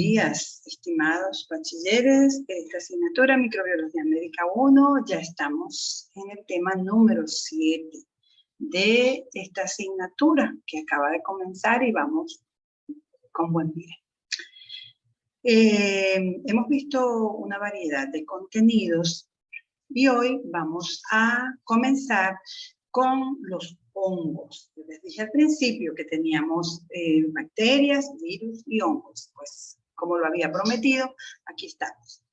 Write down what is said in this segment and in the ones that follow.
Días, estimados bachilleres de esta asignatura Microbiología Médica 1, ya estamos en el tema número 7 de esta asignatura que acaba de comenzar y vamos con buen pie. Hemos visto una variedad de contenidos y hoy vamos a comenzar con los hongos. Les dije al principio que teníamos bacterias, virus y hongos, pues como lo había prometido, aquí estamos.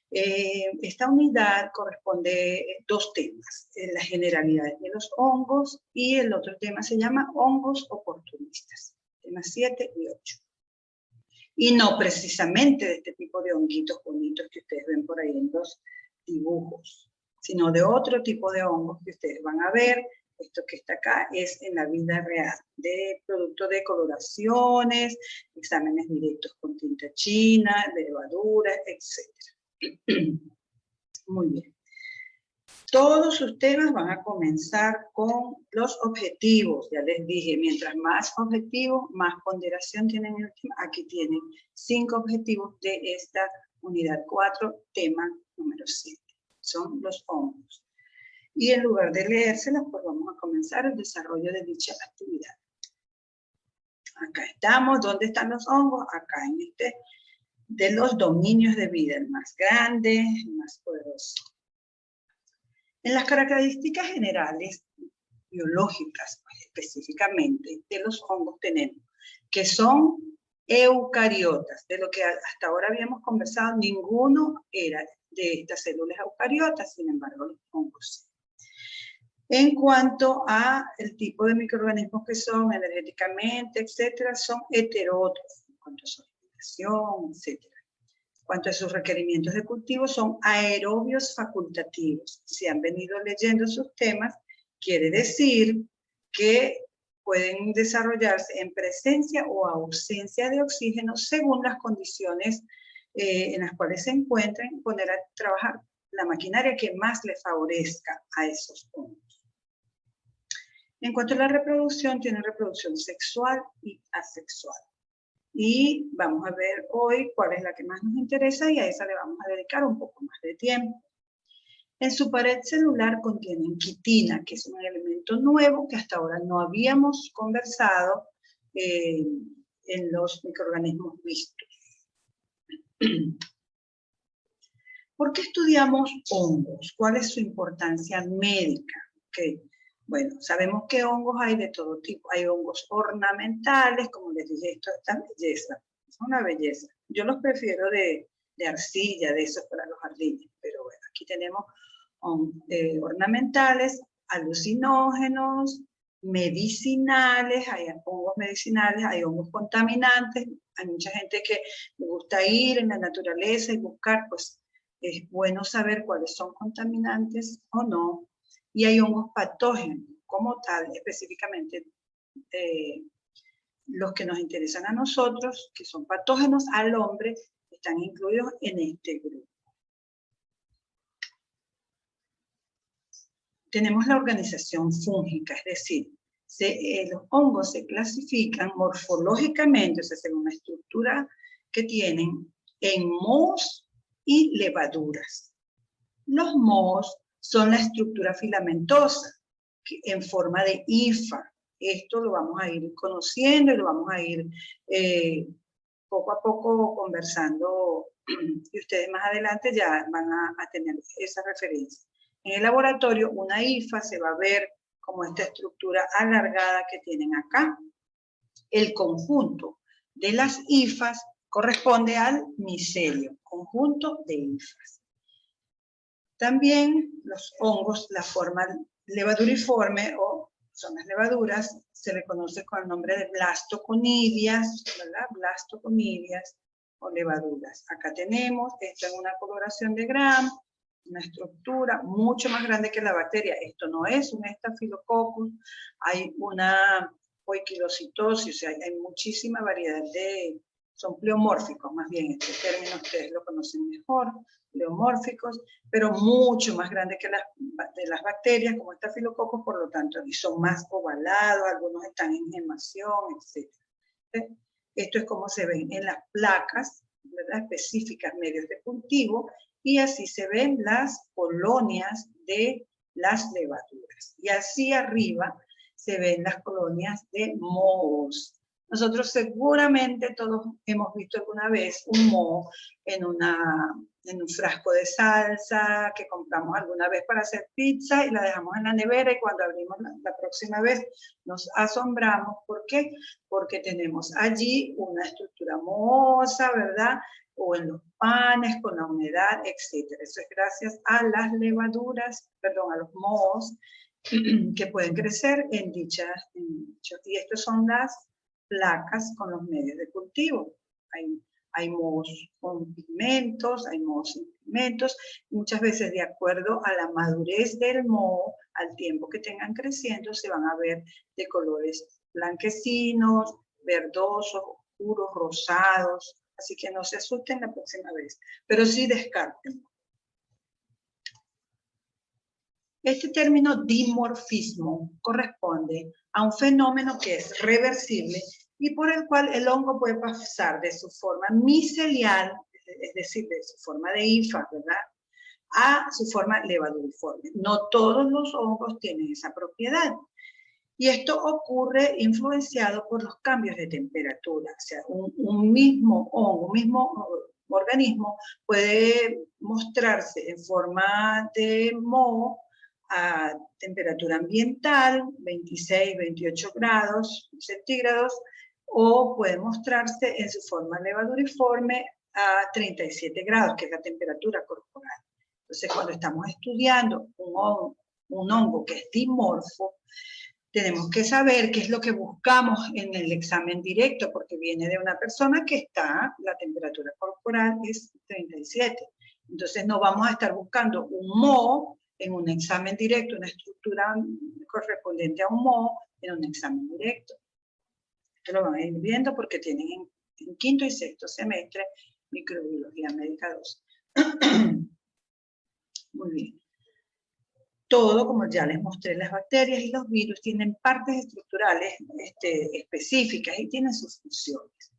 Esta unidad corresponde a dos temas, las generalidades de los hongos y el otro tema se llama hongos oportunistas, temas 7 y 8. Y no precisamente de este tipo de honguitos bonitos que ustedes ven por ahí en los dibujos, sino de otro tipo de hongos que ustedes van a ver. Esto que está acá es en la vida real, de producto de coloraciones, exámenes directos con tinta china, de levaduras, etc. Muy bien. Todos sus temas van a comenzar con los objetivos. Ya les dije, mientras más objetivos, más ponderación tienen en el tema. Aquí tienen 5 objetivos de esta unidad 4, tema número 7. Son los hongos. Y en lugar de leérselas, pues vamos a comenzar el desarrollo de dicha actividad. Acá estamos. ¿Dónde están los hongos? Acá en este de los dominios de vida, el más grande, el más poderoso. En las características generales biológicas, pues, específicamente, de los hongos tenemos que son eucariotas. De lo que hasta ahora habíamos conversado, ninguno era de estas células eucariotas, sin embargo, los hongos sí. En cuanto a el tipo de microorganismos que son energéticamente, etcétera, son heterótrofos, en cuanto a su alimentación, etcétera. En cuanto a sus requerimientos de cultivo, son aerobios facultativos. Si han venido leyendo sus temas, quiere decir que pueden desarrollarse en presencia o ausencia de oxígeno según las condiciones en las cuales se encuentren, poner a trabajar la maquinaria que más le favorezca a esos hongos. En cuanto a la reproducción, tienen reproducción sexual y asexual. Y vamos a ver hoy cuál es la que más nos interesa y a esa le vamos a dedicar un poco más de tiempo. En su pared celular contienen quitina, que es un elemento nuevo que hasta ahora no habíamos conversado en los microorganismos vistos. ¿Por qué estudiamos hongos? ¿Cuál es su importancia médica? Okay. Bueno, sabemos que hongos hay de todo tipo. Hay hongos ornamentales, como les dije, esto es tan belleza. Es una belleza. Yo los prefiero de arcilla, de esos para los jardines. Pero bueno, aquí tenemos ornamentales, alucinógenos, medicinales, hay hongos medicinales, hay hongos contaminantes. Hay mucha gente que le gusta ir en la naturaleza y buscar, pues es bueno saber cuáles son contaminantes o no. Y hay hongos patógenos, como tal, específicamente los que nos interesan a nosotros, que son patógenos al hombre, están incluidos en este grupo. Tenemos la organización fúngica, es decir, los hongos se clasifican morfológicamente, o sea, según la estructura que tienen, en mohos y levaduras. Los mohos son la estructura filamentosa en forma de hifa. Esto lo vamos a ir conociendo y lo vamos a ir poco a poco conversando y ustedes más adelante ya van a tener esa referencia. En el laboratorio una hifa se va a ver como esta estructura alargada que tienen acá. El conjunto de las hifas corresponde al micelio, conjunto de hifas. También los hongos, la forma levaduriforme o son las levaduras, se le conoce con el nombre de blastoconidias, ¿verdad? Blastoconidias o levaduras. Acá tenemos, esto es una coloración de Gram, una estructura mucho más grande que la bacteria. Esto no es un Staphylococcus, hay una poiquilocitosis, o sea, hay muchísima variedad de, son pleomórficos más bien, este término ustedes lo conocen mejor, pleomórficos, pero mucho más grandes que las bacterias, como Staphylococcus, por lo tanto, y son más ovalados, algunos están en gemación, etc. Esto es como se ven en las placas ¿verdad?, específicas, medios de cultivo, y así se ven las colonias de las levaduras. Y así arriba se ven las colonias de mohos. Nosotros seguramente todos hemos visto alguna vez un moho en un frasco de salsa que compramos alguna vez para hacer pizza y la dejamos en la nevera, y cuando abrimos la próxima vez nos asombramos. ¿Por qué? Porque tenemos allí una estructura mohosa, ¿verdad?, o en los panes con la humedad, etc. Eso es gracias a las levaduras, perdón, a los mohos que pueden crecer en dichos. Y estas son las placas con los medios de cultivo. Hay mohos con pigmentos, hay mohos sin pigmentos, muchas veces de acuerdo a la madurez del moho, al tiempo que tengan creciendo, se van a ver de colores blanquecinos, verdosos, oscuros, rosados, así que no se asusten la próxima vez, pero sí descarten. Este término dimorfismo corresponde a un fenómeno que es reversible y por el cual el hongo puede pasar de su forma micelial, es decir, de su forma de hifa, ¿verdad?, a su forma levaduriforme. No todos los hongos tienen esa propiedad. Y esto ocurre influenciado por los cambios de temperatura. O sea, un mismo hongo, un mismo organismo puede mostrarse en forma de moho a temperatura ambiental, 26, 28 grados centígrados, o puede mostrarse en su forma levaduriforme a 37 grados, que es la temperatura corporal. Entonces, cuando estamos estudiando un hongo que es dimorfo, tenemos que saber qué es lo que buscamos en el examen directo, porque viene de una persona que la temperatura corporal es 37. Entonces no vamos a estar buscando un moho en un examen directo, una estructura correspondiente a un moho en un examen directo. Esto lo van a ir viendo porque tienen en quinto y sexto semestre microbiología médica 2. Muy bien. Todo, como ya les mostré, las bacterias y los virus tienen partes estructurales específicas y tienen sus funciones.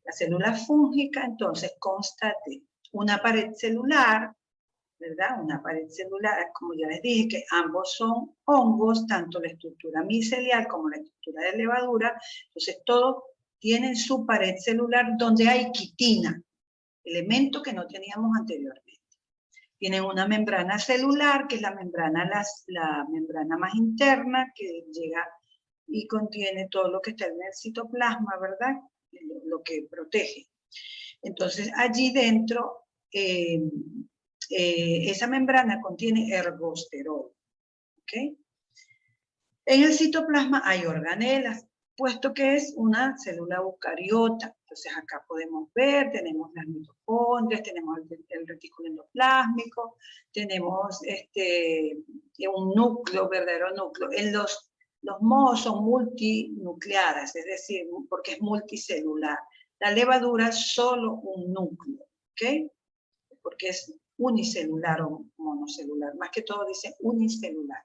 La célula fúngica, entonces, consta de una pared celular, ¿verdad? Una pared celular, como ya les dije, que ambos son hongos, tanto la estructura micelial como la estructura de levadura. Entonces, todos tienen su pared celular donde hay quitina, elemento que no teníamos anteriormente. Tienen una membrana celular, que es la membrana más interna, que llega y contiene todo lo que está en el citoplasma, ¿verdad?, lo que protege. Entonces, allí dentro, esa membrana contiene ergosterol, ¿ok? En el citoplasma hay organelas, puesto que es una célula eucariota. Entonces acá podemos ver, tenemos las mitocondrias, tenemos el retículo endoplásmico, tenemos un núcleo, verdadero núcleo. Los mohos son multinucleadas, es decir, porque es multicelular. La levadura es solo un núcleo, ¿ok? Porque es unicelular o monocelular. Más que todo dice unicelular.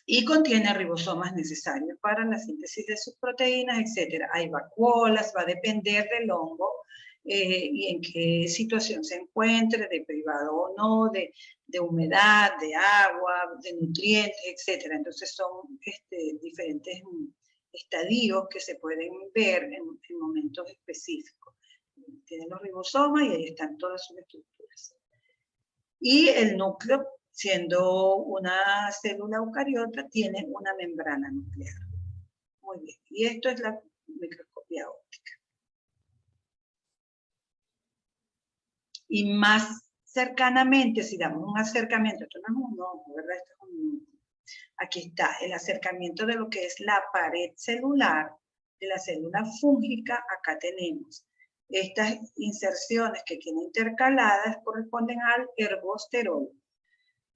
Y contiene ribosomas necesarios para la síntesis de sus proteínas, etc. Hay vacuolas, va a depender del hongo y en qué situación se encuentre, de privado o no, de humedad, de agua, de nutrientes, etc. Entonces son diferentes estadios que se pueden ver en momentos específicos. Tienen los ribosomas y ahí están todas sus estructuras. Y el núcleo, siendo una célula eucariota, tiene una membrana nuclear. Muy bien, y esto es la microscopía óptica. Y más cercanamente, si damos un acercamiento, esto no es un hongo, ¿verdad? Esto es un núcleo. Aquí está el acercamiento de lo que es la pared celular de la célula fúngica. Acá tenemos estas inserciones que tienen intercaladas, corresponden al ergosterol.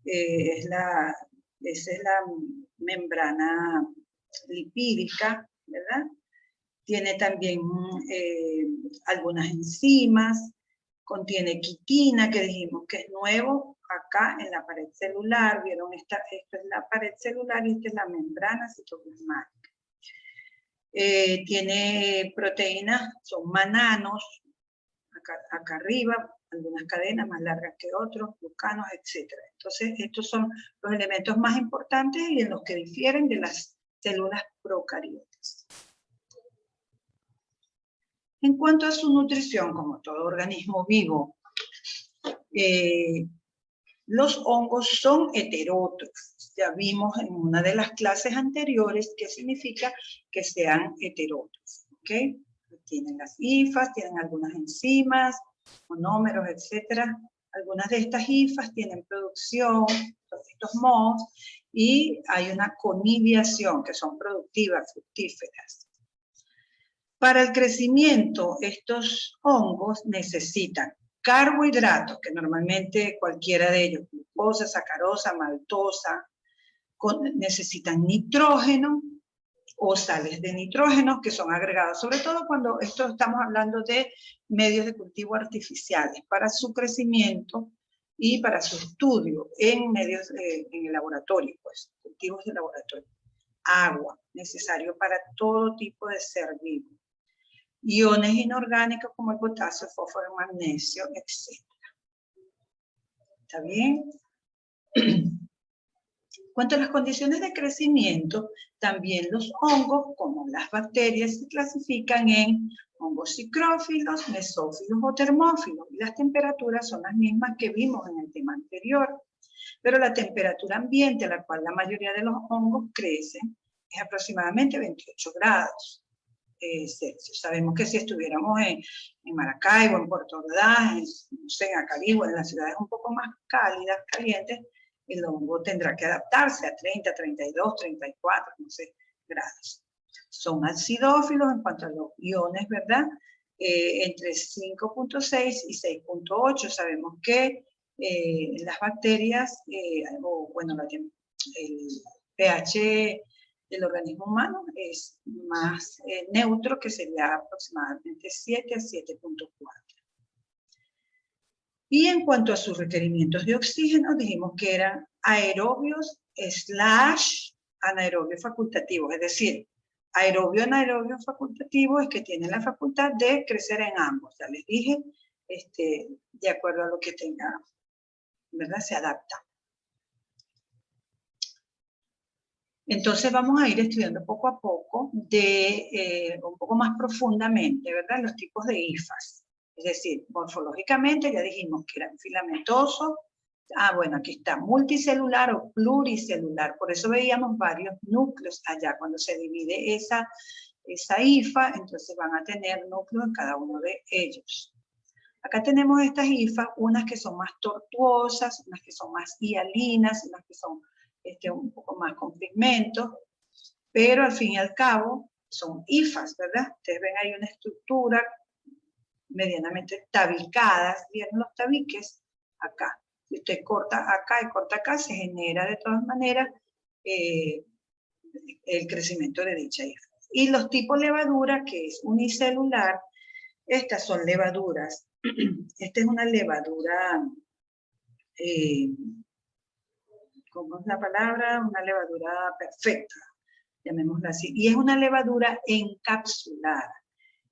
Esa es la membrana lipídica, ¿verdad? Tiene también algunas enzimas, contiene quitina, que dijimos que es nuevo acá en la pared celular. Vieron, esto es la pared celular y esta es la membrana citoplasmática. tiene proteínas, son mananos, acá arriba, algunas cadenas más largas que otros, glucanos, etc. Entonces, estos son los elementos más importantes y en los que difieren de las células procariotas. En cuanto a su nutrición, como todo organismo vivo, los hongos son heterótrofos. Ya vimos en una de las clases anteriores qué significa que sean heterótrofos. ¿Okay? Tienen las hifas, tienen algunas enzimas, monómeros, etc. Algunas de estas hifas tienen producción, estos mohos, y hay una conidiación, que son productivas, fructíferas. Para el crecimiento, estos hongos necesitan carbohidratos, que normalmente cualquiera de ellos, glucosa, sacarosa, maltosa, necesitan nitrógeno o sales de nitrógeno que son agregadas, sobre todo cuando estamos hablando de medios de cultivo artificiales, para su crecimiento y para su estudio en medios, en el laboratorio, pues, cultivos de laboratorio. Agua, necesario para todo tipo de ser vivo. Iones inorgánicos como el potasio, fósforo, magnesio, etc. ¿Está bien? En cuanto a las condiciones de crecimiento, también los hongos, como las bacterias, se clasifican en hongos psicrófilos, mesófilos o termófilos. Y las temperaturas son las mismas que vimos en el tema anterior. Pero la temperatura ambiente a la cual la mayoría de los hongos crecen es aproximadamente 28 grados. Celsius. Sabemos que si estuviéramos en Maracaibo, en Puerto Ordaz, no sé, en Acarigua, en las ciudades un poco más cálidas, calientes, el hongo tendrá que adaptarse a 30, 32, 34, no sé, grados. Son acidófilos en cuanto a los iones, ¿verdad? Entre 5.6 y 6.8. Sabemos que las bacterias, o bueno, el pH del organismo humano es más neutro, que sería aproximadamente 7 a 7.4. Y en cuanto a sus requerimientos de oxígeno, dijimos que eran aerobios / anaerobios facultativos, es decir, anaerobio facultativo es que tienen la facultad de crecer en ambos. Ya les dije, de acuerdo a lo que tenga, ¿verdad? Se adapta. Entonces vamos a ir estudiando poco a poco, un poco más profundamente, ¿verdad? Los tipos de hifas. Es decir, morfológicamente ya dijimos que eran filamentosos. Bueno, aquí está, multicelular o pluricelular. Por eso veíamos varios núcleos allá. Cuando se divide esa hifa, entonces van a tener núcleos en cada uno de ellos. Acá tenemos estas hifas, unas que son más tortuosas, unas que son más hialinas, unas que son un poco más con pigmentos, pero al fin y al cabo son hifas, ¿verdad? Ustedes ven ahí una estructura medianamente tabicadas, ¿vieron los tabiques? Acá. Si usted corta acá y corta acá, se genera de todas maneras el crecimiento de dicha hifa. Y los tipos de levadura, que es unicelular, estas son levaduras. Esta es una levadura, ¿cómo es la palabra? Una levadura perfecta, llamémosla así. Y es una levadura encapsulada.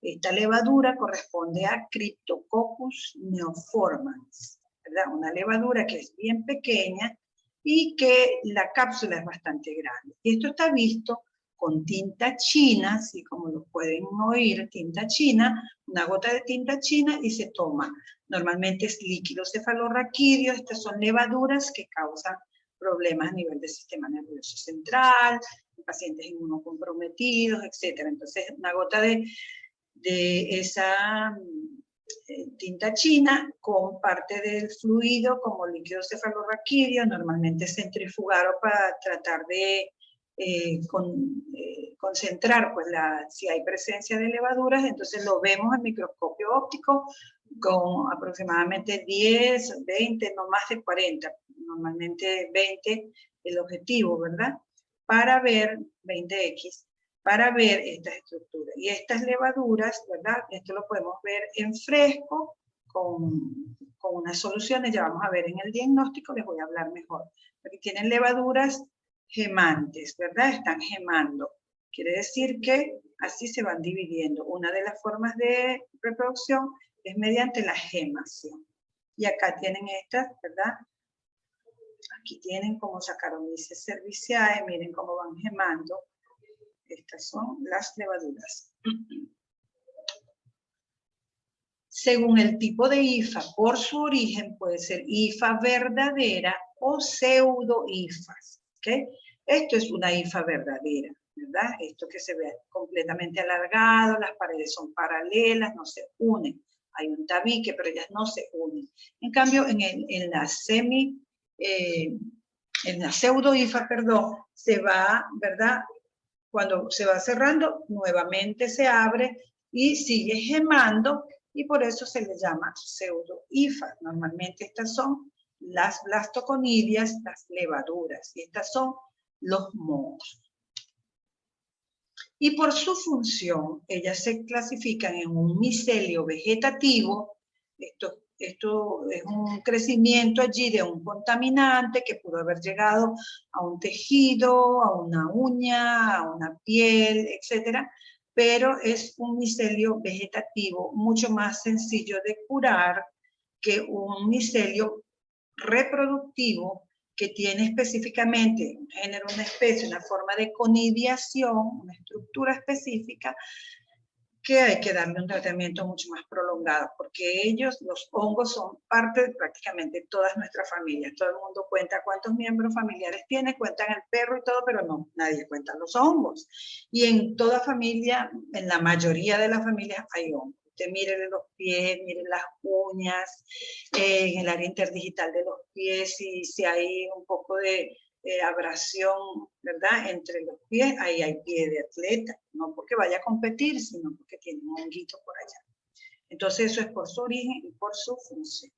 Esta levadura corresponde a Cryptococcus neoformans, ¿verdad? Una levadura que es bien pequeña y que la cápsula es bastante grande. Y esto está visto con tinta china, así como lo pueden oír, tinta china, una gota de tinta china y se toma. Normalmente es líquido cefalorraquídeo. Estas son levaduras que causan problemas a nivel del sistema nervioso central, en pacientes inmunocomprometidos, etc. Entonces, una gota de esa tinta china con parte del fluido como líquido cefalorraquídeo, normalmente centrifugado para tratar de concentrar pues, si hay presencia de levaduras. Entonces lo vemos en microscopio óptico con aproximadamente 10, 20, no más de 40, normalmente 20 el objetivo, ¿verdad? Para ver 20X, para ver estas estructuras. Y estas levaduras, ¿verdad? Esto lo podemos ver en fresco con unas soluciones, ya vamos a ver en el diagnóstico, les voy a hablar mejor. Porque tienen levaduras gemantes, ¿verdad? Están gemando. Quiere decir que así se van dividiendo. Una de las formas de reproducción es mediante la gemación. Y acá tienen estas, ¿verdad? Aquí tienen como Saccharomyces cerevisiae, miren cómo van gemando. Estas son las levaduras. Según el tipo de hifa, por su origen, puede ser hifa verdadera o pseudo-hifas. ¿Okay? Esto es una hifa verdadera, ¿verdad? Esto que se ve completamente alargado, las paredes son paralelas, no se unen. Hay un tabique, pero ellas no se unen. En cambio, en la pseudo-hifa, perdón, se va, ¿verdad? Cuando se va cerrando, nuevamente se abre y sigue gemando, y por eso se le llama pseudo-hifa. Normalmente estas son las blastoconidias, las levaduras, y estas son los mohos. Y por su función, ellas se clasifican en un micelio vegetativo. Esto es un crecimiento allí de un contaminante que pudo haber llegado a un tejido, a una uña, a una piel, etc. Pero es un micelio vegetativo mucho más sencillo de curar que un micelio reproductivo que tiene específicamente un género, una especie, una forma de conidiación, una estructura específica, que hay que darle un tratamiento mucho más prolongado, porque ellos, los hongos, son parte de prácticamente todas nuestras familias. Todo el mundo cuenta cuántos miembros familiares tiene, cuentan el perro y todo, pero no, nadie cuenta los hongos. Y en toda familia, en la mayoría de las familias hay hongos. Usted mire los pies, mire las uñas, en el área interdigital de los pies, si hay un poco de abrasión, ¿verdad? Entre los pies, ahí hay pie de atleta, no porque vaya a competir, sino porque tiene un honguito por allá. Entonces eso es por su origen y por su función.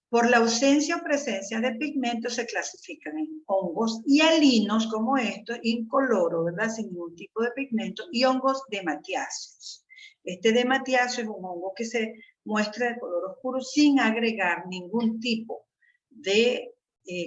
Por la ausencia o presencia de pigmentos se clasifican en hongos hialinos como estos, incoloro, ¿verdad? Sin ningún tipo de pigmento, y hongos dematiáceos. Este dematiáceo es un hongo que se muestra de color oscuro sin agregar ningún tipo de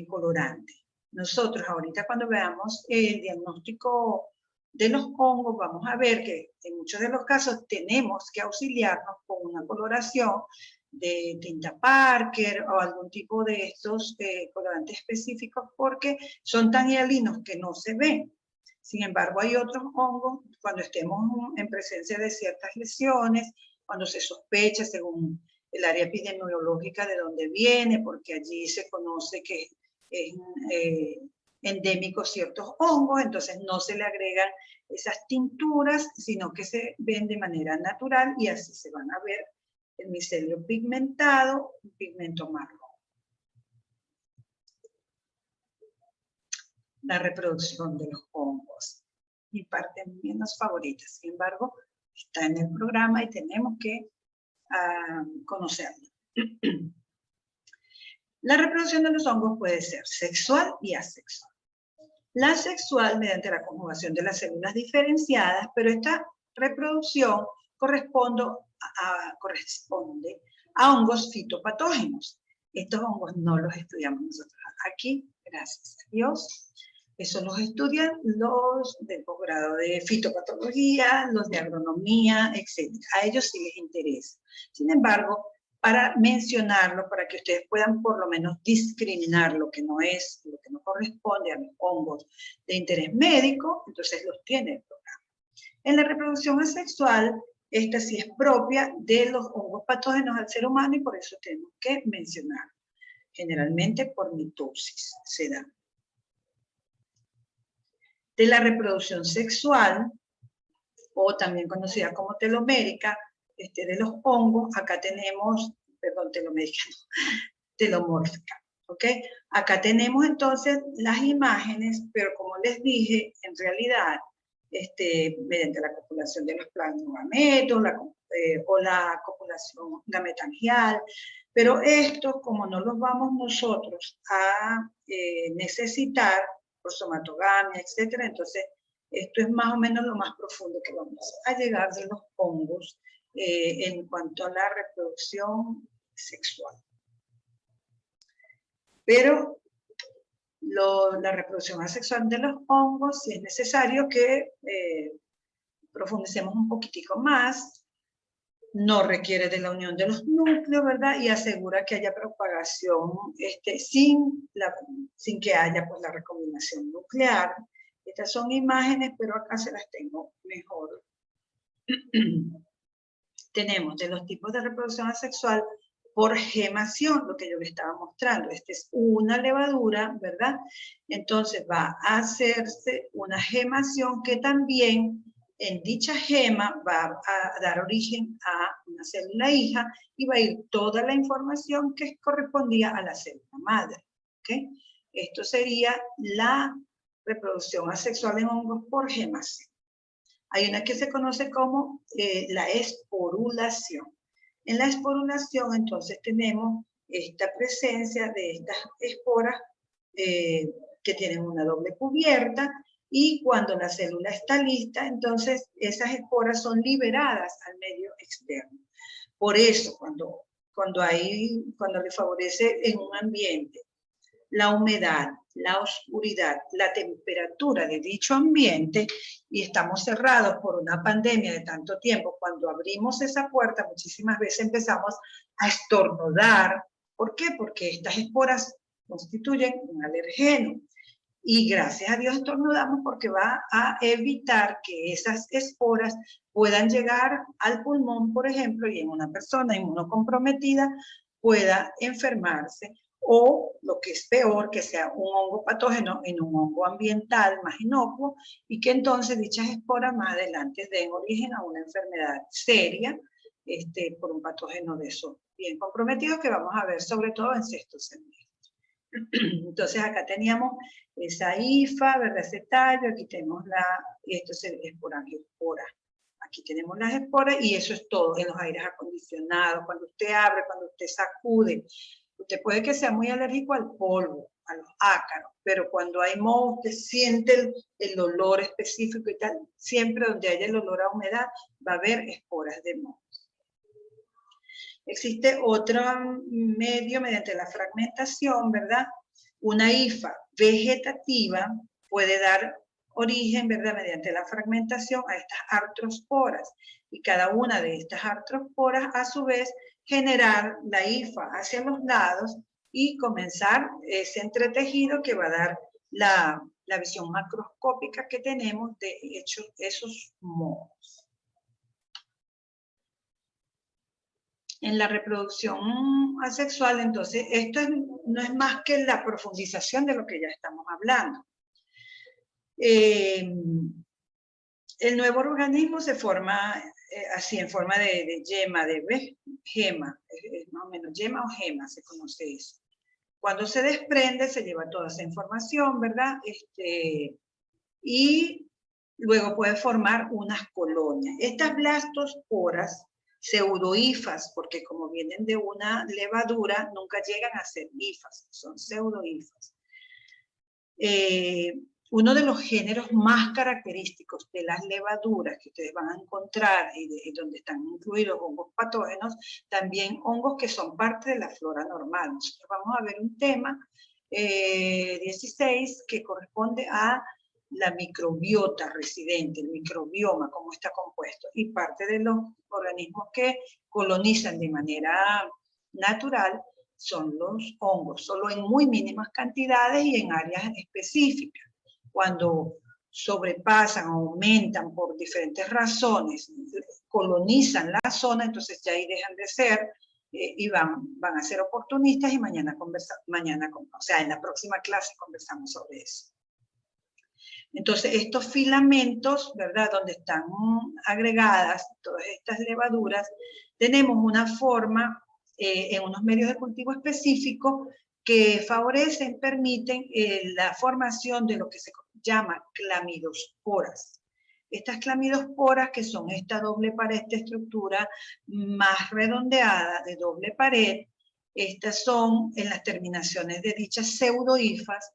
colorante. Nosotros ahorita cuando veamos el diagnóstico de los hongos vamos a ver que en muchos de los casos tenemos que auxiliarnos con una coloración de tinta Parker o algún tipo de estos colorantes específicos porque son tan hialinos que no se ven. Sin embargo, hay otros hongos, cuando estemos en presencia de ciertas lesiones, cuando se sospecha según el área epidemiológica de dónde viene, porque allí se conoce que es endémico ciertos hongos, entonces no se le agregan esas tinturas, sino que se ven de manera natural y así se van a ver el micelio pigmentado, un pigmento marrón. La reproducción de los hongos, mi parte menos favorita, sin embargo, está en el programa y tenemos que conocerlo. La reproducción de los hongos puede ser sexual y asexual. La sexual mediante la conjugación de las células diferenciadas, pero esta reproducción corresponde a hongos fitopatógenos. Estos hongos no los estudiamos nosotros aquí, gracias a Dios. Eso los estudian los del posgrado de fitopatología, los de agronomía, etc. A ellos sí les interesa. Sin embargo, para mencionarlo, para que ustedes puedan por lo menos discriminar lo que no corresponde a los hongos de interés médico, entonces los tiene el programa. En la reproducción asexual, esta sí es propia de los hongos patógenos al ser humano y por eso tenemos que mencionarlo. Generalmente por mitosis se da. De la reproducción sexual, o también conocida como telomérica, de los hongos, acá tenemos, perdón, telomérica, telomórfica, ¿ok? Acá tenemos entonces las imágenes, pero como les dije, en realidad, mediante la copulación de los plasmogametos, o la copulación gametangial, pero estos, como no los vamos nosotros a necesitar por somatogamia, etcétera, entonces esto es más o menos lo más profundo que vamos a llegar de los hongos en cuanto a la reproducción sexual. Pero la reproducción asexual de los hongos, si es necesario que profundicemos un poquitico más. No requiere de la unión de los núcleos, ¿verdad? Y asegura que haya propagación sin que haya pues, la recombinación nuclear. Estas son imágenes, pero acá se las tengo mejor. Tenemos de los tipos de reproducción asexual por gemación, lo que yo les estaba mostrando. Esta es una levadura, ¿verdad? Entonces va a hacerse una gemación que también en dicha gema va a dar origen a una célula hija y va a ir toda la información que correspondía a la célula madre. ¿Okay? Esto sería la reproducción asexual en hongos por gemación. Hay una que se conoce como la esporulación. En la esporulación, entonces, tenemos esta presencia de estas esporas que tienen una doble cubierta y cuando la célula está lista, entonces esas esporas son liberadas al medio externo. Por eso, cuando le favorece en un ambiente la humedad, la oscuridad, la temperatura de dicho ambiente y estamos cerrados por una pandemia de tanto tiempo, cuando abrimos esa puerta muchísimas veces empezamos a estornudar. ¿Por qué? Porque estas esporas constituyen un alergeno. Y gracias a Dios estornudamos porque va a evitar que esas esporas puedan llegar al pulmón, por ejemplo, y en una persona inmunocomprometida pueda enfermarse. O, lo que es peor, que sea un hongo patógeno en un hongo ambiental más inocuo y que entonces dichas esporas más adelante den origen a una enfermedad seria por un patógeno de esos bien comprometidos que vamos a ver sobre todo en sexto semestre. Entonces acá teníamos esa hifa, ¿verdad? Ese tallo, aquí tenemos esto es esporangiosporas. Aquí tenemos las esporas y eso es todo en los aires acondicionados, cuando usted abre, cuando usted sacude. Usted puede que sea muy alérgico al polvo, a los ácaros, pero cuando hay moho, usted siente el olor específico y tal. Siempre donde haya el olor a humedad va a haber esporas de moho. Existe otro medio mediante la fragmentación, ¿verdad? Una hifa vegetativa puede dar origen, ¿verdad? Mediante la fragmentación a estas artrosporas. Y cada una de estas artrosporas, a su vez, generar la hifa hacia los lados y comenzar ese entretejido que va a dar la visión macroscópica que tenemos de esos mohos. En la reproducción asexual, entonces, esto no es más que la profundización de lo que ya estamos hablando. El nuevo organismo se forma así, en forma de yema, gema, más o menos, yema o gema, se conoce eso. Cuando se desprende, se lleva toda esa información, ¿verdad? Y luego puede formar unas colonias. Estas blastosporas, pseudohifas, porque como vienen de una levadura, nunca llegan a ser hifas, son pseudohifas. Uno de los géneros más característicos de las levaduras que ustedes van a encontrar y donde están incluidos hongos patógenos, también hongos que son parte de la flora normal. Nosotros vamos a ver un tema 16 que corresponde a la microbiota residente, el microbioma, cómo está compuesto, y parte de los organismos que colonizan de manera natural son los hongos, solo en muy mínimas cantidades y en áreas específicas. Cuando sobrepasan, aumentan por diferentes razones, colonizan la zona, entonces ya ahí dejan de ser y van a ser oportunistas y mañana o sea, en la próxima clase conversamos sobre eso. Entonces, estos filamentos, ¿verdad? Donde están agregadas todas estas levaduras, tenemos una forma en unos medios de cultivo específicos que favorecen, permiten la formación de lo que se llama clamidosporas. Estas clamidosporas, que son esta doble pared, esta estructura más redondeada de doble pared, estas son en las terminaciones de dichas pseudohifas,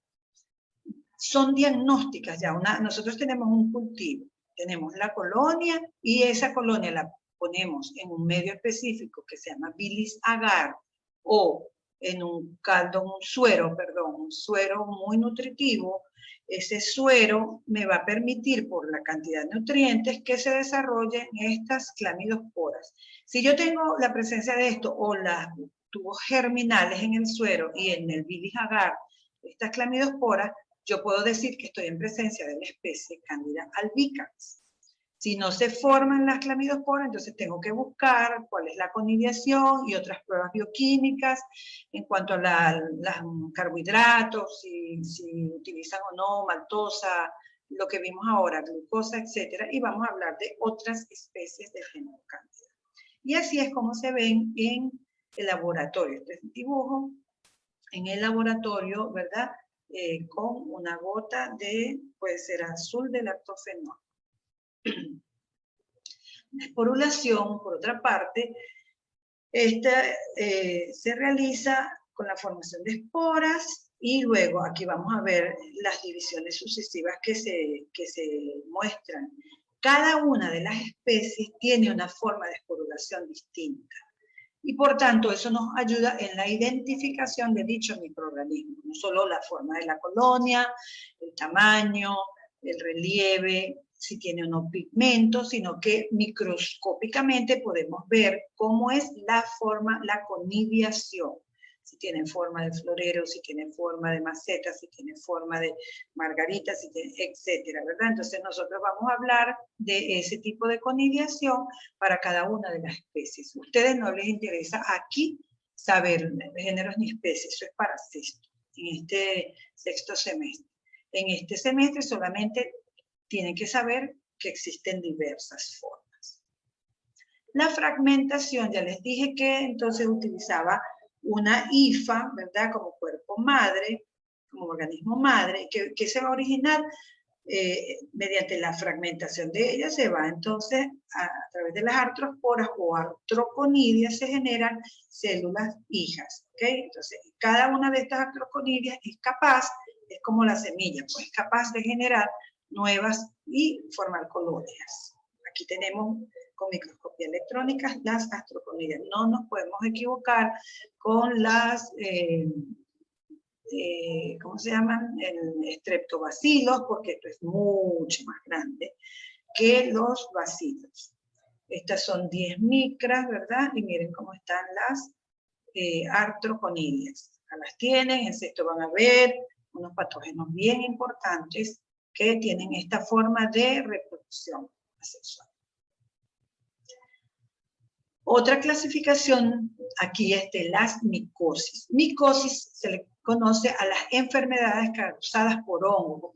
son diagnósticas ya. Nosotros tenemos un cultivo, tenemos la colonia y esa colonia la ponemos en un medio específico que se llama bilis agar o en un caldo, un suero muy nutritivo. Ese suero me va a permitir, por la cantidad de nutrientes, que se desarrollen estas clamidosporas. Si yo tengo la presencia de esto o las tubos germinales en el suero y en el bilis agar, estas clamidosporas, yo puedo decir que estoy en presencia de la especie Candida albicans. Si no se forman las clamidosporas, entonces tengo que buscar cuál es la conidiación y otras pruebas bioquímicas en cuanto a los carbohidratos, si utilizan o no maltosa, lo que vimos ahora, glucosa, etc. Y vamos a hablar de otras especies de género Cándida. Y así es como se ven en el laboratorio. Este es un dibujo en el laboratorio, ¿verdad? Con una gota de, puede ser azul de lactofenol. La esporulación, por otra parte, se realiza con la formación de esporas y luego aquí vamos a ver las divisiones sucesivas que se muestran. Cada una de las especies tiene una forma de esporulación distinta y por tanto eso nos ayuda en la identificación de dicho microorganismo, no solo la forma de la colonia, el tamaño, el relieve, si tiene o no pigmentos, sino que microscópicamente podemos ver cómo es la forma, la conidiación. Si tienen forma de florero, si tienen forma de maceta, si tienen forma de margarita, si tienen, etcétera, ¿verdad? Entonces nosotros vamos a hablar de ese tipo de conidiación para cada una de las especies. A ustedes no les interesa aquí saber géneros ni especies, eso es para sexto, en este sexto semestre. En este semestre solamente tienen que saber que existen diversas formas. La fragmentación, ya les dije que entonces utilizaba una hifa, ¿verdad? Como cuerpo madre, como organismo madre, que se va a originar mediante la fragmentación de ella, se va entonces a través de las artrosporas o artroconidias se generan células hijas, ¿ok? Entonces, cada una de estas artroconidias es capaz, es como la semilla, pues es capaz de generar nuevas y formar colonias. Aquí tenemos con microscopía electrónica las artroconidias. No nos podemos equivocar con las, ¿cómo se llaman? El streptobacilos, porque esto es mucho más grande que los bacilos. Estas son 10 micras, ¿verdad? Y miren cómo están las artroconidias. Acá las tienen, en sexto van a ver unos patógenos bien importantes que tienen esta forma de reproducción asexual. Otra clasificación aquí es de las micosis. Micosis se le conoce a las enfermedades causadas por hongos,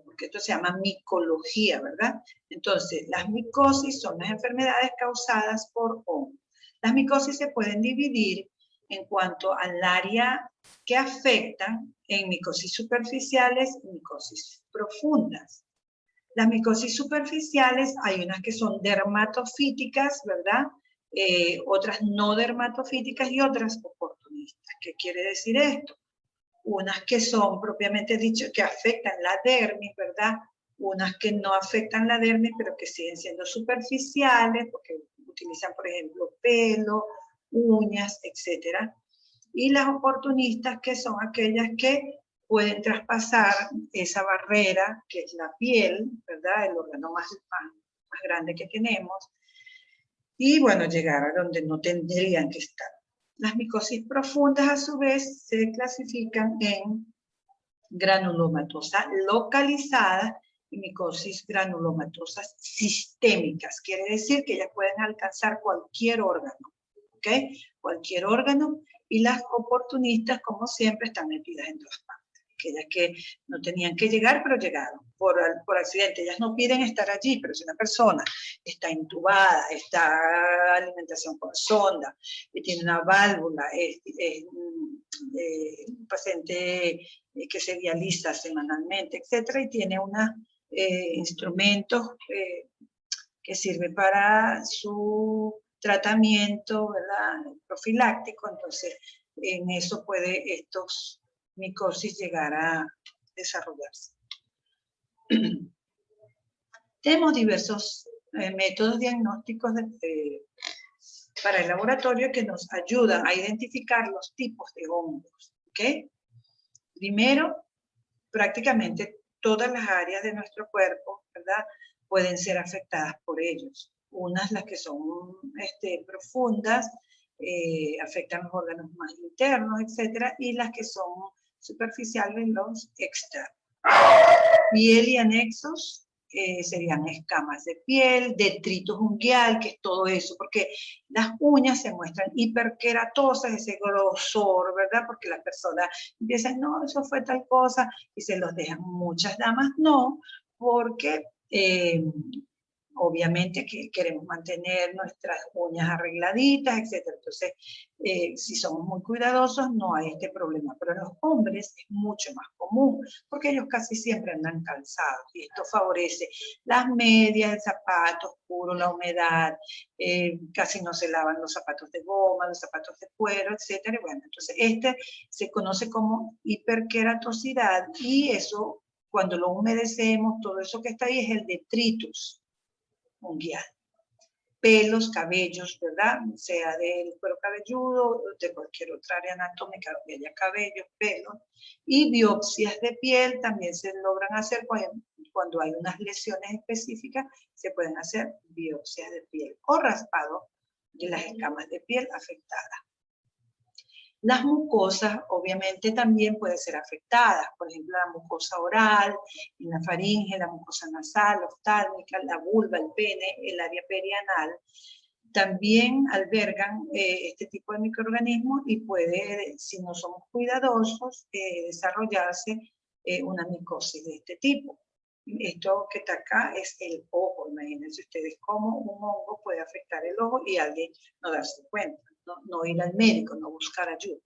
porque esto se llama micología, ¿verdad? Entonces, las micosis son las enfermedades causadas por hongos. Las micosis se pueden dividir en cuanto al área que afectan en micosis superficiales y micosis profundas. Las micosis superficiales, hay unas que son dermatofíticas, ¿verdad? Otras no dermatofíticas y otras oportunistas. ¿Qué quiere decir esto? Unas que son propiamente dicho, que afectan la dermis, ¿verdad? Unas que no afectan la dermis, pero que siguen siendo superficiales, porque utilizan, por ejemplo, pelo, uñas, etc. Y las oportunistas, que son aquellas que pueden traspasar esa barrera, que es la piel, ¿verdad? El órgano más grande que tenemos, y bueno, llegar a donde no tendrían que estar. Las micosis profundas, a su vez, se clasifican en granulomatosa localizada y micosis granulomatosas sistémicas. Quiere decir que ellas pueden alcanzar cualquier órgano, ¿ok? Cualquier órgano, y las oportunistas, como siempre, están metidas en todas partes. Aquellas que no tenían que llegar, pero llegaron por accidente. Ellas no piden estar allí, pero si una persona está intubada, está alimentación por sonda, y tiene una válvula, un paciente que se dializa semanalmente, etcétera, y tiene unos instrumentos que sirven para su tratamiento, ¿verdad? Profiláctico, entonces en eso puede estos micosis llegar a desarrollarse. Tenemos diversos métodos diagnósticos para el laboratorio que nos ayudan a identificar los tipos de hongos. ¿Ok? Primero, prácticamente todas las áreas de nuestro cuerpo, ¿verdad?, pueden ser afectadas por ellos. Unas, las que son profundas, afectan los órganos más internos, etcétera, y las que son superficiales, los externos. Piel y anexos serían escamas de piel, detritus unguial, que es todo eso, porque las uñas se muestran hiperqueratosas, ese grosor, ¿verdad? Porque las personas empiezan, no, eso fue tal cosa, y se los dejan. Muchas damas no, porque obviamente que queremos mantener nuestras uñas arregladitas, etc. Entonces, si somos muy cuidadosos, no hay este problema. Pero en los hombres es mucho más común, porque ellos casi siempre andan calzados. Y esto favorece las medias, el zapato oscuro, la humedad, casi no se lavan los zapatos de goma, los zapatos de cuero, etc. Bueno, entonces este se conoce como hiperqueratosidad, y eso, cuando lo humedecemos, todo eso que está ahí es el detritus unguial. Pelos, cabellos, ¿verdad? Sea del cuero cabelludo, de cualquier otra área anatómica donde haya cabellos, pelos. Y biopsias de piel también se logran hacer cuando hay unas lesiones específicas, se pueden hacer biopsias de piel o raspado de las escamas de piel afectadas. Las mucosas, obviamente, también pueden ser afectadas. Por ejemplo, la mucosa oral, la faringe, la mucosa nasal, oftálmica, la vulva, el pene, el área perianal. También albergan este tipo de microorganismos y puede, si no somos cuidadosos, desarrollarse una micosis de este tipo. Esto que está acá es el ojo. Imagínense ustedes cómo un hongo puede afectar el ojo y alguien no darse cuenta. No ir al médico, no buscar ayuda.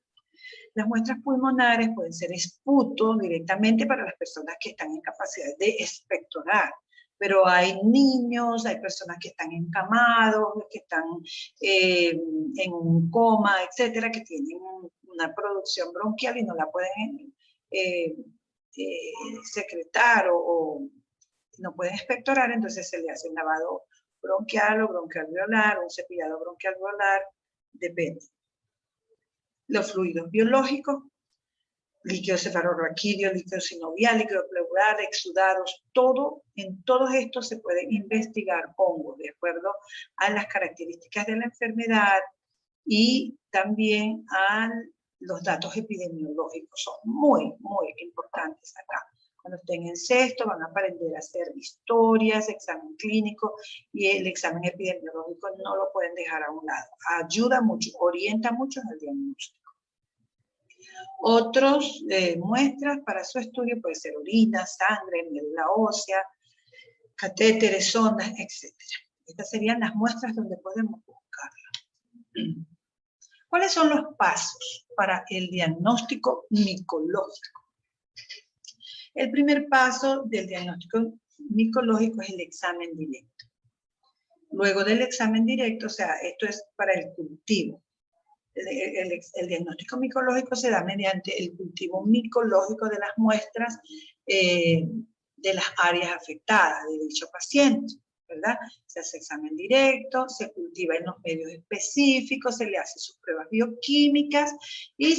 Las muestras pulmonares pueden ser esputo directamente para las personas que están en capacidad de expectorar, pero hay niños, hay personas que están encamados, que están en un coma, etcétera, que tienen una producción bronquial y no la pueden secretar o no pueden expectorar, entonces se le hace un lavado bronquial o bronquialveolar, un cepillado bronquialveolar, depende. Los fluidos biológicos, líquido cefalorraquídeo, líquido sinovial, líquido pleural, exudados, en todos estos se puede investigar hongos de acuerdo a las características de la enfermedad y también a los datos epidemiológicos. Son muy, muy importantes acá. Cuando estén en sexto van a aprender a hacer historias, examen clínico, y el examen epidemiológico no lo pueden dejar a un lado. Ayuda mucho, orienta mucho en el diagnóstico. Otras muestras para su estudio puede ser orina, sangre, médula ósea, catéteres, sondas, etc. Estas serían las muestras donde podemos buscarla. ¿Cuáles son los pasos para el diagnóstico micológico? El primer paso del diagnóstico micológico es el examen directo. Luego del examen directo, o sea, esto es para el cultivo. El diagnóstico micológico se da mediante el cultivo micológico de las muestras de las áreas afectadas de dicho paciente, ¿verdad? Se hace examen directo, se cultiva en los medios específicos, se le hace sus pruebas bioquímicas y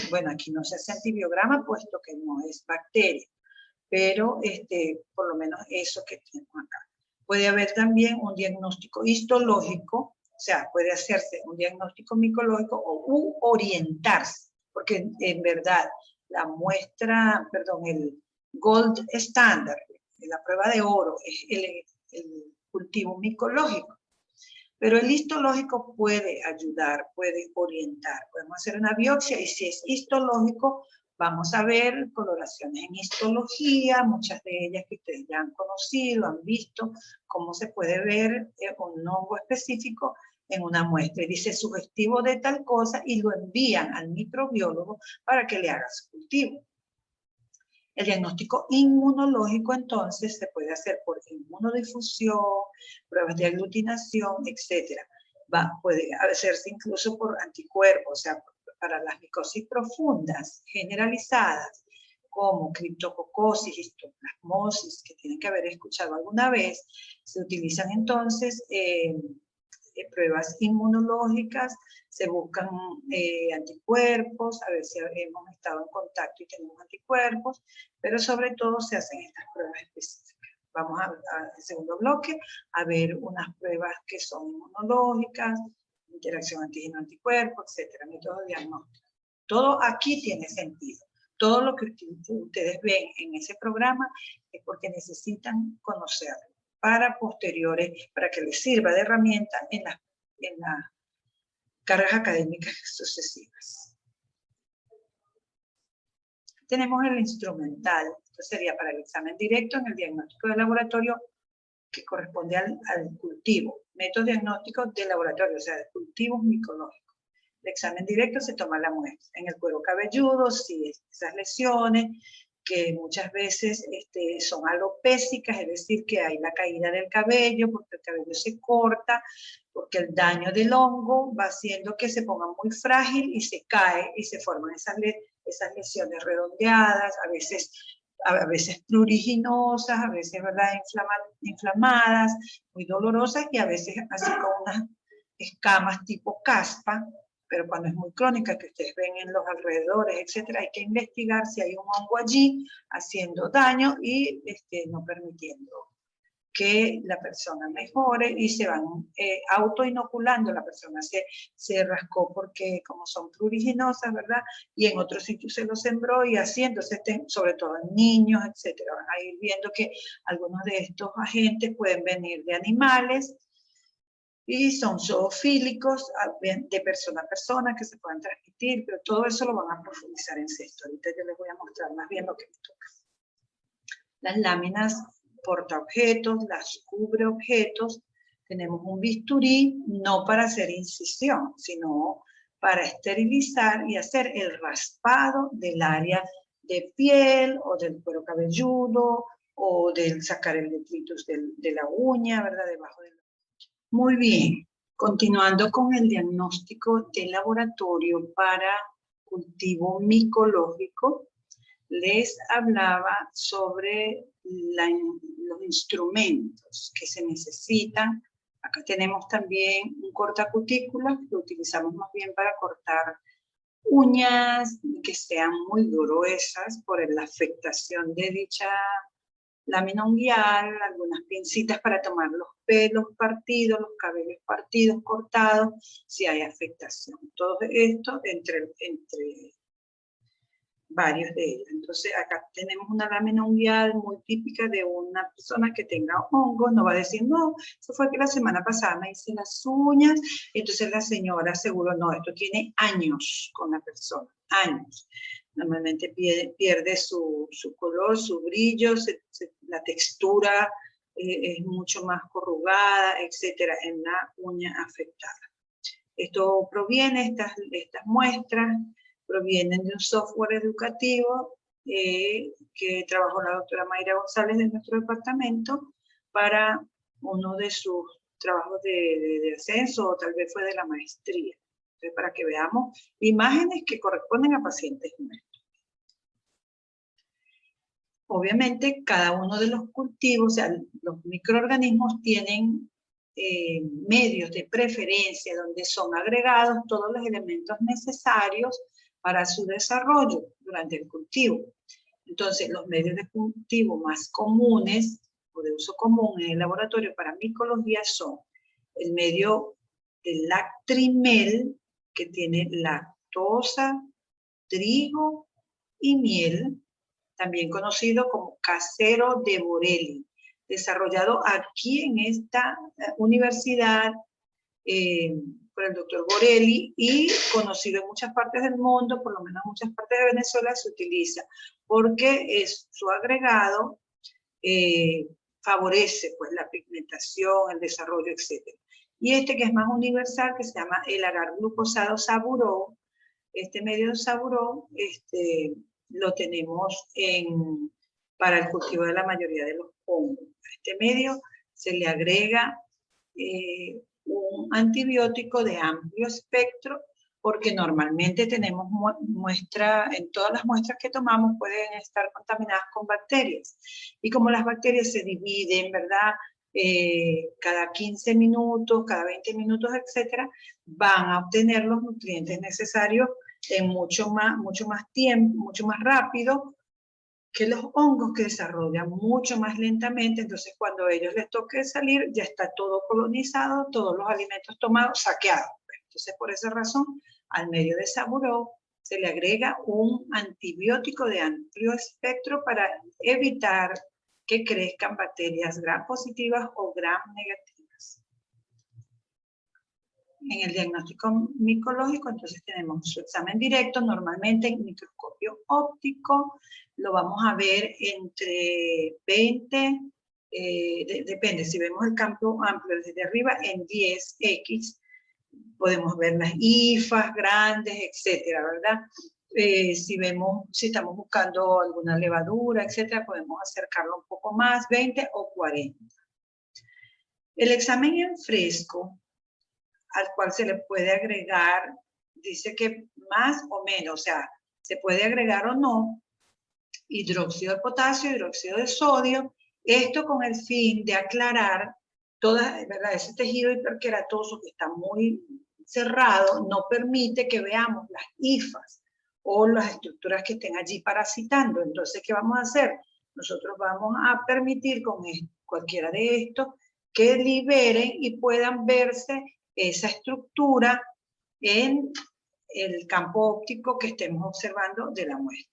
bueno, aquí no se hace antibiograma puesto que no es bacteria, pero por lo menos eso que tenemos acá. Puede haber también un diagnóstico histológico, o sea, puede hacerse un diagnóstico micológico o orientarse, porque en verdad la muestra, perdón, el gold standard, la prueba de oro, es el cultivo micológico. Pero el histológico puede ayudar, puede orientar. Podemos hacer una biopsia y si es histológico, vamos a ver coloraciones en histología, muchas de ellas que ustedes ya han conocido, han visto cómo se puede ver un hongo específico en una muestra. Y dice sugestivo de tal cosa y lo envían al microbiólogo para que le haga su cultivo. El diagnóstico inmunológico, entonces, se puede hacer por inmunodifusión, pruebas de aglutinación, etc. Puede hacerse incluso por anticuerpos, o sea, para las micosis profundas, generalizadas, como criptococosis, histoplasmosis, que tienen que haber escuchado alguna vez, se utilizan entonces pruebas inmunológicas, se buscan anticuerpos, a ver si hemos estado en contacto y tenemos anticuerpos, pero sobre todo se hacen estas pruebas específicas. Vamos al segundo bloque a ver unas pruebas que son inmunológicas, interacción antígeno-anticuerpo, etcétera, método de diagnóstico. Todo aquí tiene sentido. Todo lo que ustedes ven en ese programa es porque necesitan conocerlo para posteriores, para que les sirva de herramienta en las cargas académicas sucesivas. Tenemos el instrumental, esto sería para el examen directo en el diagnóstico de laboratorio que corresponde al cultivo, método diagnóstico de laboratorio, o sea, de cultivos micológicos. El examen directo se toma la muestra en el cuero cabelludo, si esas lesiones que muchas veces son alopécicas, es decir, que hay la caída del cabello, porque el cabello se corta, porque el daño del hongo va haciendo que se ponga muy frágil y se cae y se forman esas lesiones redondeadas, a veces pruriginosas, a veces, ¿verdad?, inflamadas, muy dolorosas y a veces así con unas escamas tipo caspa, pero cuando es muy crónica, que ustedes ven en los alrededores, etcétera, hay que investigar si hay un hongo allí haciendo daño y no permitiendo que la persona mejore y se van autoinoculando. La persona se rascó porque como son pruriginosas, ¿verdad? Y en otros sitios se lo sembró y haciéndose, sobre todo en niños, etcétera. Van a ir viendo que algunos de estos agentes pueden venir de animales, y son zoofílicos, de persona a persona, que se pueden transmitir, pero todo eso lo van a profundizar en sexto. Ahorita yo les voy a mostrar más bien lo que me toca. Las láminas portaobjetos, las cubreobjetos, tenemos un bisturí, no para hacer incisión, sino para esterilizar y hacer el raspado del área de piel o del cuero cabelludo o del sacar el detritus de la uña, ¿verdad? Debajo de la... Muy bien, continuando con el diagnóstico de laboratorio para cultivo micológico, les hablaba sobre los instrumentos que se necesitan. Acá tenemos también un cortacutículas que lo utilizamos más bien para cortar uñas que sean muy gruesas por la afectación de dicha lámina unguial, algunas pincitas para tomar los pelos partidos, los cabellos partidos, cortados, si hay afectación. Todo esto entre varios de ellos. Entonces acá tenemos una lámina unguial muy típica de una persona que tenga hongos. No va a decir, no, eso fue que la semana pasada me hice las uñas. Entonces la señora seguro, no, esto tiene años con la persona, años. Normalmente pierde su color, su brillo, la textura es mucho más corrugada, etcétera, en la uña afectada. Esto proviene, estas muestras provienen de un software educativo que trabajó la doctora Mayra González de nuestro departamento para uno de sus trabajos de ascenso, o tal vez fue de la maestría. Entonces, para que veamos imágenes que corresponden a pacientes nuestros. Obviamente, cada uno de los cultivos, o sea, los microorganismos tienen medios de preferencia donde son agregados todos los elementos necesarios para su desarrollo durante el cultivo. Entonces, los medios de cultivo más comunes o de uso común en el laboratorio para micología son el medio de Lactrimel, que tiene lactosa, trigo y miel, también conocido como casero de Borelli, desarrollado aquí en esta universidad por el doctor Borelli y conocido en muchas partes del mundo, por lo menos en muchas partes de Venezuela se utiliza, porque su agregado favorece pues, la pigmentación, el desarrollo, etc. Y este que es más universal, que se llama el agar glucosado Saburó, este medio de Saburó, lo tenemos para el cultivo de la mayoría de los hongos. A este medio se le agrega un antibiótico de amplio espectro, porque normalmente tenemos en todas las muestras que tomamos pueden estar contaminadas con bacterias. Y como las bacterias se dividen, ¿verdad? cada 15 minutos, cada 20 minutos, etcétera, van a obtener los nutrientes necesarios en mucho más tiempo, mucho más rápido que los hongos que desarrollan mucho más lentamente. Entonces, cuando a ellos les toque salir, ya está todo colonizado, todos los alimentos tomados, saqueados. Entonces, por esa razón, al medio de Saburó se le agrega un antibiótico de amplio espectro para evitar que crezcan bacterias gram positivas o gram negativas. En el diagnóstico micológico, entonces tenemos su examen directo, normalmente en microscopio óptico, lo vamos a ver entre 20, depende, si vemos el campo amplio desde arriba, en 10x, podemos ver las hifas grandes, etcétera, ¿verdad? Si estamos buscando alguna levadura, etcétera, podemos acercarlo un poco más, 20 o 40. El examen en fresco, al cual se le puede agregar, dice que más o menos, o sea, se puede agregar o no, hidróxido de potasio, hidróxido de sodio, esto con el fin de aclarar ¿verdad? Ese tejido hiperqueratoso que está muy cerrado no permite que veamos las hifas o las estructuras que estén allí parasitando. Entonces, ¿qué vamos a hacer? Nosotros vamos a permitir con cualquiera de estos que liberen y puedan verse esa estructura en el campo óptico que estemos observando de la muestra.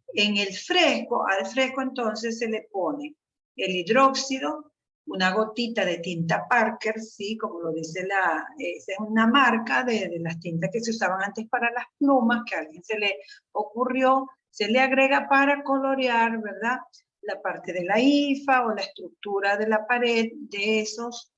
En el fresco, al fresco entonces se le pone el hidróxido, una gotita de tinta Parker, sí, como lo dice esa es una marca de las tintas que se usaban antes para las plumas, que a alguien se le ocurrió, se le agrega para colorear, ¿verdad? La parte de la hifa o la estructura de la pared de esos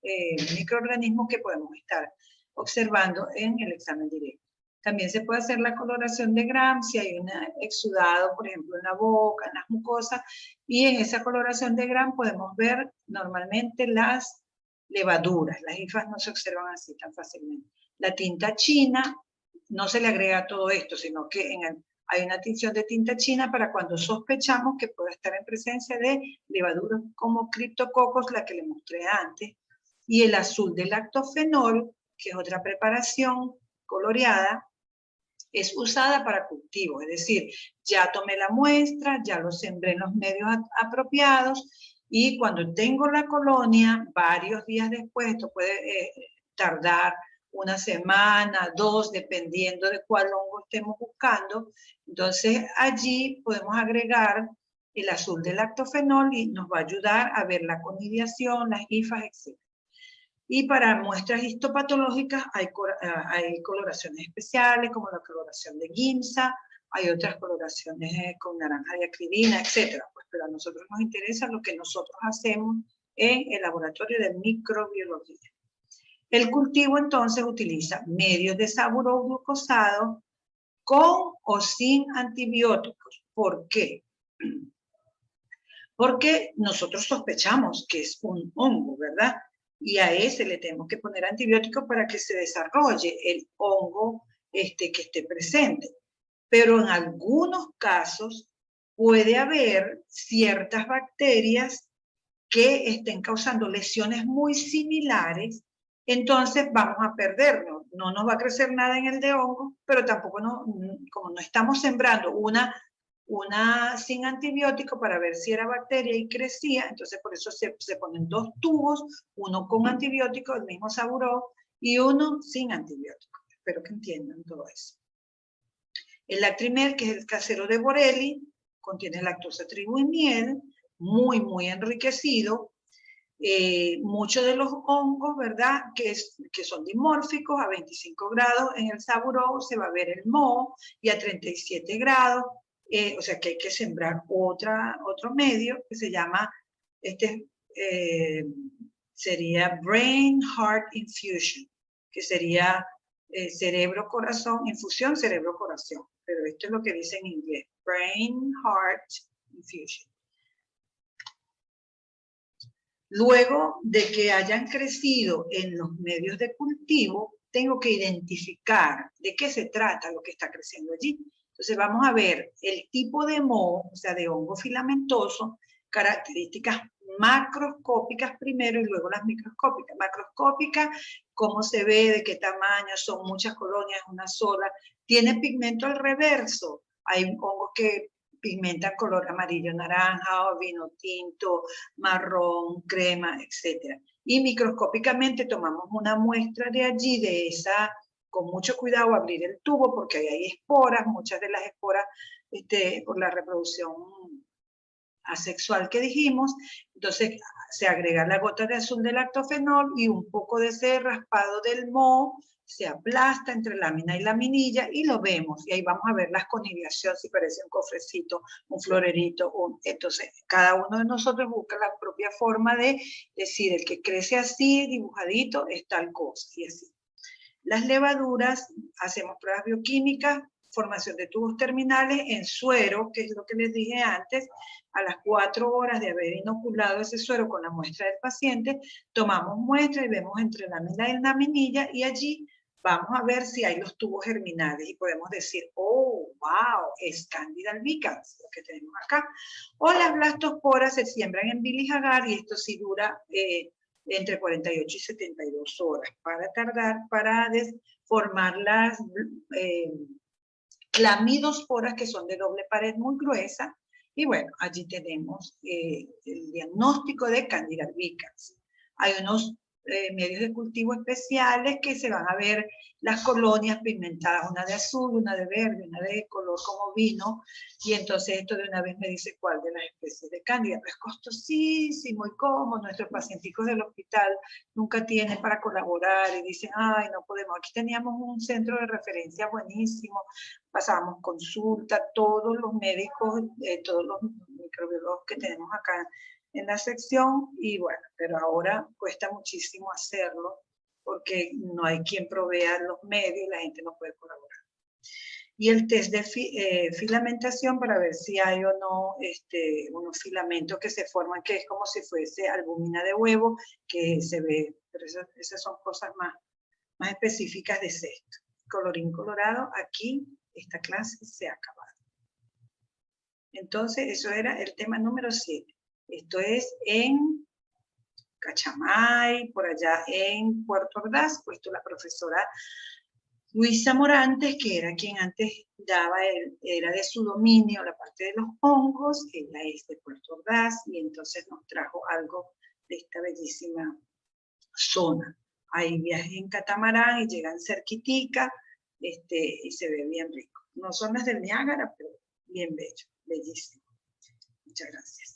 microorganismos que podemos estar observando en el examen directo. También se puede hacer la coloración de Gram si hay un exudado, por ejemplo, en la boca, en las mucosas, y en esa coloración de Gram podemos ver normalmente las levaduras. Las hifas no se observan así tan fácilmente. La tinta china, no se le agrega todo esto, sino que hay una tinción de tinta china para cuando sospechamos que pueda estar en presencia de levaduras como criptococos, la que le mostré antes, y el azul del lactofenol, que es otra preparación coloreada, es usada para cultivo, es decir, ya tomé la muestra, ya lo sembré en los medios apropiados y cuando tengo la colonia, varios días después, esto puede tardar una semana, 2, dependiendo de cuál hongo estemos buscando, entonces allí podemos agregar el azul del lactofenol y nos va a ayudar a ver la conidiación, las hifas, etc. Y para muestras histopatológicas hay coloraciones especiales, como la coloración de Giemsa, hay otras coloraciones con naranja de acridina, etc. Pues, pero a nosotros nos interesa lo que nosotros hacemos en el laboratorio de microbiología. El cultivo entonces utiliza medios de saburó glucosado con o sin antibióticos. ¿Por qué? Porque nosotros sospechamos que es un hongo, ¿verdad? Y a ese le tenemos que poner antibióticos para que se desarrolle el hongo que esté presente. Pero en algunos casos puede haber ciertas bacterias que estén causando lesiones muy similares, entonces vamos a perderlo. No nos va a crecer nada en el de hongo, pero tampoco como no estamos sembrando una sin antibiótico para ver si era bacteria y crecía, entonces por eso se ponen 2 tubos, uno con antibiótico, el mismo saburó, y uno sin antibiótico. Espero que entiendan todo eso. El Lactrimel, que es el casero de Borelli, contiene lactosa, trigo y miel, muy, muy enriquecido. Muchos de los hongos, ¿verdad?, que son dimórficos, a 25 grados en el saburó se va a ver el moho, y a 37 grados, o sea que hay que sembrar otro medio que se llama, sería Brain Heart Infusion, que sería cerebro-corazón, infusión cerebro-corazón, pero esto es lo que dice en inglés, Brain Heart Infusion. Luego de que hayan crecido en los medios de cultivo, tengo que identificar de qué se trata lo que está creciendo allí. Entonces vamos a ver el tipo de moho, o sea, de hongo filamentoso, características macroscópicas primero y luego las microscópicas. Macroscópicas, cómo se ve, de qué tamaño, son muchas colonias, una sola. Tiene pigmento al reverso. Hay hongos que pigmentan color amarillo, naranja, o vino tinto, marrón, crema, etc. Y microscópicamente tomamos una muestra de allí, de esa, con mucho cuidado abrir el tubo, porque ahí hay esporas, muchas de las esporas por la reproducción asexual que dijimos. Entonces se agrega la gota de azul del lactofenol y un poco de ese raspado del moho, se aplasta entre lámina y laminilla y lo vemos. Y ahí vamos a ver las conidiaciones, si parece un cofrecito, un florerito. Entonces, cada uno de nosotros busca la propia forma de decir, el que crece así, dibujadito, es tal cosa, y así. Las levaduras, hacemos pruebas bioquímicas, formación de tubos terminales en suero, que es lo que les dije antes. A las 4 horas de haber inoculado ese suero con la muestra del paciente, tomamos muestra y vemos entre lámina y laminilla, y allí vamos a ver si hay los tubos germinales y podemos decir, oh, wow, es Candida albicans, lo que tenemos acá. O las blastosporas se siembran en bilis agar y esto sí dura entre 48 y 72 horas para formar las clamidosporas, que son de doble pared muy gruesa. Y bueno, allí tenemos el diagnóstico de Candida albicans. Hay unos medios de cultivo especiales que se van a ver las colonias pigmentadas, una de azul, una de verde, una de color como vino, y entonces esto de una vez me dice cuál de las especies de Cándida. Pero es costosísimo, y como nuestros pacienticos del hospital nunca tienen para colaborar y dicen, ay, no podemos. Aquí teníamos un centro de referencia buenísimo, pasábamos consulta, todos los médicos, todos los microbiólogos que tenemos acá en la sección, y bueno, pero ahora cuesta muchísimo hacerlo porque no hay quien provea los medios y la gente no puede colaborar. Y el test de filamentación para ver si hay o no unos filamentos que se forman, que es como si fuese albúmina de huevo, que se ve, pero esas son cosas más específicas de cesto. Colorín colorado, aquí esta clase se ha acabado. Entonces, eso era el tema número 7. Esto es en Cachamay, por allá en Puerto Ordaz, puesto la profesora Luisa Morantes, que era quien antes daba, era de su dominio la parte de los hongos. Ella es de Puerto Ordaz y entonces nos trajo algo de esta bellísima zona. Hay viajes en catamarán y llegan cerquitica, y se ve bien rico. No son las del Niágara, pero bien bello, bellísimo. Muchas gracias.